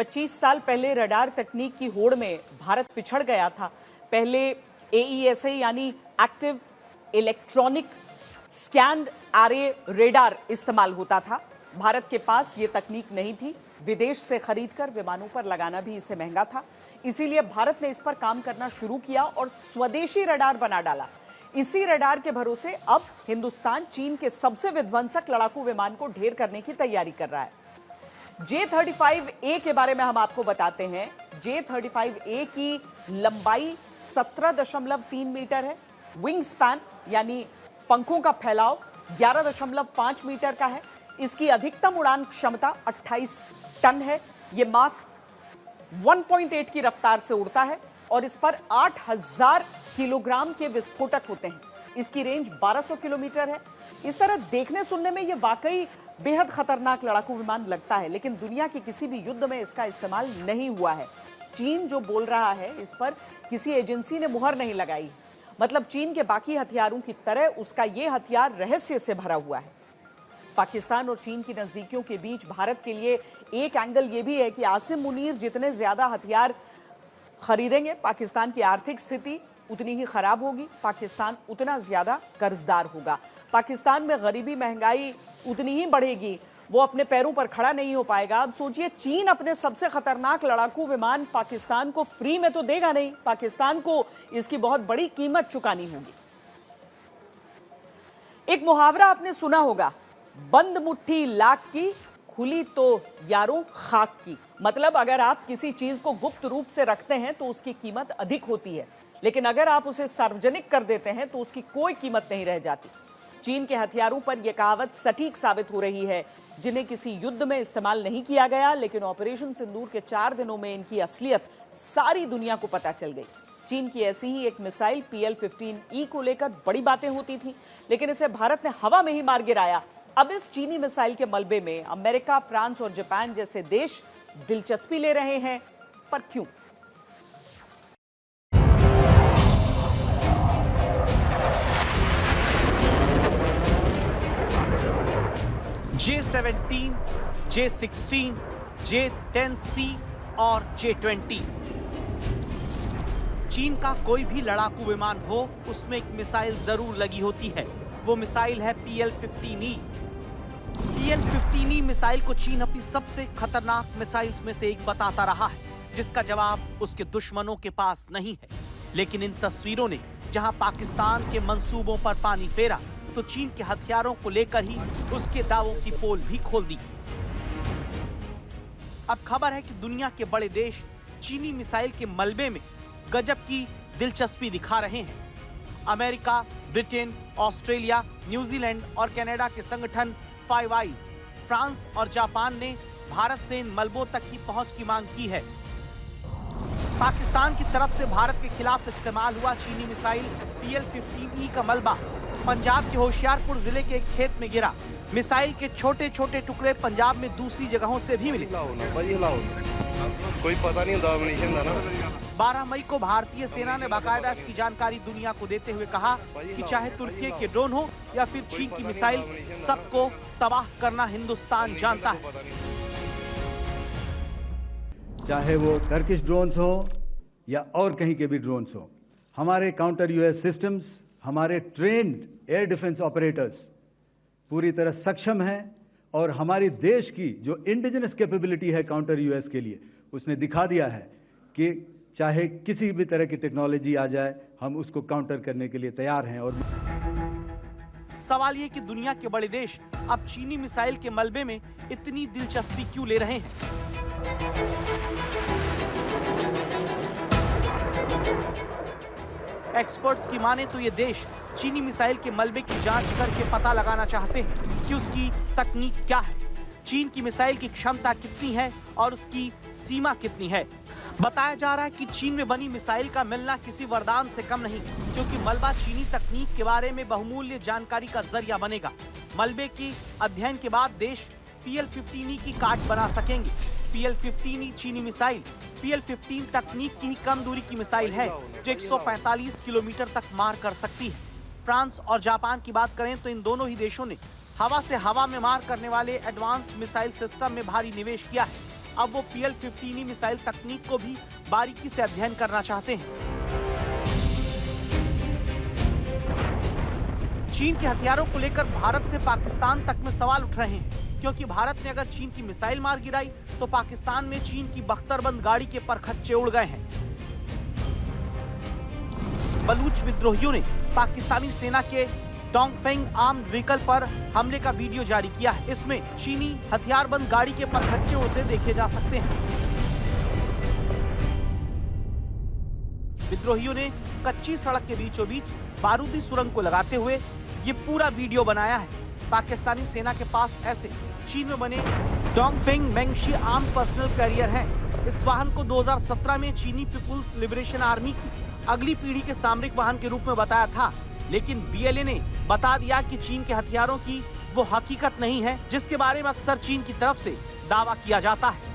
25 साल पहले रडार तकनीक की होड़ में भारत पिछड़ गया था। पहले AESA यानी active electronic scanned array radar इस्तेमाल होता था। भारत के पास ये तकनीक नहीं थी। विदेश से खरीदकर विमानों पर लगाना भी इसे महंगा था। इसीलिए भारत ने इस पर काम करना शुरू किया और स्वदेशी रडार बना डाला। इसी रडार के भरोसे अब हिंदुस्तान चीन के सबसे विध्वंसक लड़ाकू विमान को ढेर करने की तैयारी कर रहा है। J-35A के बारे में हम आपको बताते हैं। J-35A की लंबाई 17.3 मीटर है। विंग स्पैन यानी पंखों का फैलाव 11.5 मीटर का है। इसकी अधिकतम उड़ान क्षमता 28 टन है। यह माक 1.8 की रफ्तार से उड़ता है और इस पर 8000 किलोग्राम के विस्फोटक होते हैं। इसकी रेंज 1200 किलोमीटर है। इस तरह देखने सुनने में यह वाकई बेहद खतरनाक लड़ाकू विमान लगता है, लेकिन दुनिया के किसी भी युद्ध में इसका इस्तेमाल नहीं हुआ है। चीन जो बोल रहा है, इस पर किसी एजेंसी ने मुहर नहीं लगाई। मतलब चीन के बाकी हथियारों की तरह उसका यह हथियार रहस्य से भरा हुआ है। पाकिस्तान और चीन की नजदीकियों के बीच भारत के लिए एक एंगल यह भी है कि आसिम मुनीर जितने ज्यादा हथियार खरीदेंगे, पाकिस्तान की आर्थिक स्थिति उतनी ही खराब होगी, पाकिस्तान उतना ज्यादा कर्जदार होगा, पाकिस्तान में गरीबी महंगाई उतनी ही बढ़ेगी, वो अपने पैरों पर खड़ा नहीं हो पाएगा। अब सोचिए, चीन अपने सबसे खतरनाक लड़ाकू विमान पाकिस्तान को फ्री में तो देगा नहीं, पाकिस्तान को इसकी बहुत बड़ी कीमत चुकानी होगी। एक मुहावरा आपने सुना होगा, बंद मुट्ठी लाख की, खुली तो यारों खाक की। मतलब अगर आप किसी चीज को गुप्त रूप से रखते हैं तो उसकी कीमत अधिक होती है, लेकिन अगर आप उसे सार्वजनिक कर देते हैं तो उसकी कोई कीमत नहीं रह जाती। चीन के हथियारों पर यह कहावत सटीक साबित हो रही है, जिन्हें किसी युद्ध में इस्तेमाल नहीं किया गया, लेकिन ऑपरेशन सिंदूर के 4 दिनों में इनकी असलियत सारी दुनिया को पता चल गई। चीन की ऐसी ही एक मिसाइल PL-15E को लेकर बड़ी बातें होती थी, लेकिन इसे भारत ने हवा में ही मार गिराया। अब इस चीनी मिसाइल के मलबे में अमेरिका, फ्रांस और जापान जैसे देश दिलचस्पी ले रहे हैं, पर क्यों? J-17, J-16, J-10C और J-20। चीन का कोई भी लड़ाकू विमान हो, उसमें एक मिसाइल जरूर लगी होती है। वो मिसाइल है PL-15E। PL-15E मिसाइल को चीन अपनी सबसे खतरनाक मिसाइल्स में से एक बताता रहा है, जिसका जवाब उसके दुश्मनों के पास नहीं है। लेकिन इन तस्वीरों ने जहां पाकिस्तान के मंसूबों पर पानी फेरा, तो चीन के हथियारों को लेकर ही उसके दावों की पोल भी खोल दी। अब खबर है कि दुनिया के बड़े देश चीनी मिसाइल के मलबे में गजब की दिलचस्पी दिखा रहे हैं। अमेरिका, ब्रिटेन, ऑस्ट्रेलिया, न्यूजीलैंड और कनाडा के संगठन फाइव आइज, फ्रांस और जापान ने भारत से इन मलबों तक की पहुंच की मांग की है। पाकिस्तान की तरफ से भारत के खिलाफ इस्तेमाल हुआ चीनी मिसाइल PL-15E का मलबा पंजाब के होशियारपुर जिले के एक खेत में गिरा। मिसाइल के छोटे छोटे टुकड़े पंजाब में दूसरी जगहों से भी मिले। कोई पता नहीं होता अम्युनिशन का ना। 12 मई को भारतीय सेना ने बाकायदा इसकी जानकारी दुनिया को देते हुए कहा कि चाहे तुर्की के ड्रोन हो या फिर चीन की मिसाइल, सबको तबाह करना हिंदुस्तान जानता है। चाहे वो टर्किश ड्रोन्स हो या और कहीं के भी ड्रोन्स हो, हमारे काउंटर यूएस सिस्टम्स, हमारे ट्रेन्ड एयर डिफेंस ऑपरेटर्स पूरी तरह सक्षम हैं और हमारी देश की जो इंडिजिनस कैपेबिलिटी है काउंटर यूएस के लिए, उसने दिखा दिया है कि चाहे किसी भी तरह की टेक्नोलॉजी आ जाए, हम उसको काउंटर करने के लिए तैयार हैं। और सवाल ये कि दुनिया के बड़े देश अब चीनी मिसाइल के मलबे में इतनी दिलचस्पी क्यों ले रहे हैं? एक्सपर्ट्स की माने तो ये देश चीनी मिसाइल के मलबे की जांच करके पता लगाना चाहते हैं कि उसकी तकनीक क्या है, चीन की मिसाइल की क्षमता कितनी है और उसकी सीमा कितनी है। बताया जा रहा है कि चीन में बनी मिसाइल का मिलना किसी वरदान से कम नहीं, क्योंकि मलबा चीनी तकनीक के बारे में बहुमूल्य जानकारी का जरिया बनेगा। मलबे की अध्ययन के बाद देश PL-15E की काट बना सकेंगे। PL-15E चीनी मिसाइल PL-15 तकनीक की ही कम दूरी की मिसाइल है, जो 145 किलोमीटर तक मार कर सकती है। फ्रांस और जापान की बात करें तो इन दोनों ही देशों ने हवा से हवा में मार करने वाले एडवांस मिसाइल सिस्टम में भारी निवेश किया है। अब वो PL-15E मिसाइल तकनीक को भी बारीकी से अध्ययन करना चाहते हैं। चीन के हथियारों को लेकर भारत से पाकिस्तान तक में सवाल उठ रहे हैं, क्योंकि भारत ने अगर चीन की मिसाइल मार गिराई तो पाकिस्तान में चीन की बख्तरबंद गाड़ी के परखच्चे उड़ गए हैं। बलूच विद्रोहियों ने पाकिस्तानी सेना के डोंगफेंग आर्म्ड व्हीकल पर हमले का वीडियो जारी किया है। इसमें चीनी हथियारबंद गाड़ी के परखच्चे उड़ते देखे जा सकते हैं। विद्रोहियों ने कच्ची सड़क के बीचों बीच बारूदी सुरंग को लगाते हुए ये पूरा वीडियो बनाया है। पाकिस्तानी सेना के पास ऐसे चीन में बने डोंगफेंग मेंगशी आर्म पर्सनल कैरियर हैं। इस वाहन को 2017 में चीनी पीपुल्स लिबरेशन आर्मी की अगली पीढ़ी के सामरिक वाहन के रूप में बताया था, लेकिन BLA ने बता दिया कि चीन के हथियारों की वो हकीकत नहीं है जिसके बारे में अक्सर चीन की तरफ से दावा किया जाता है।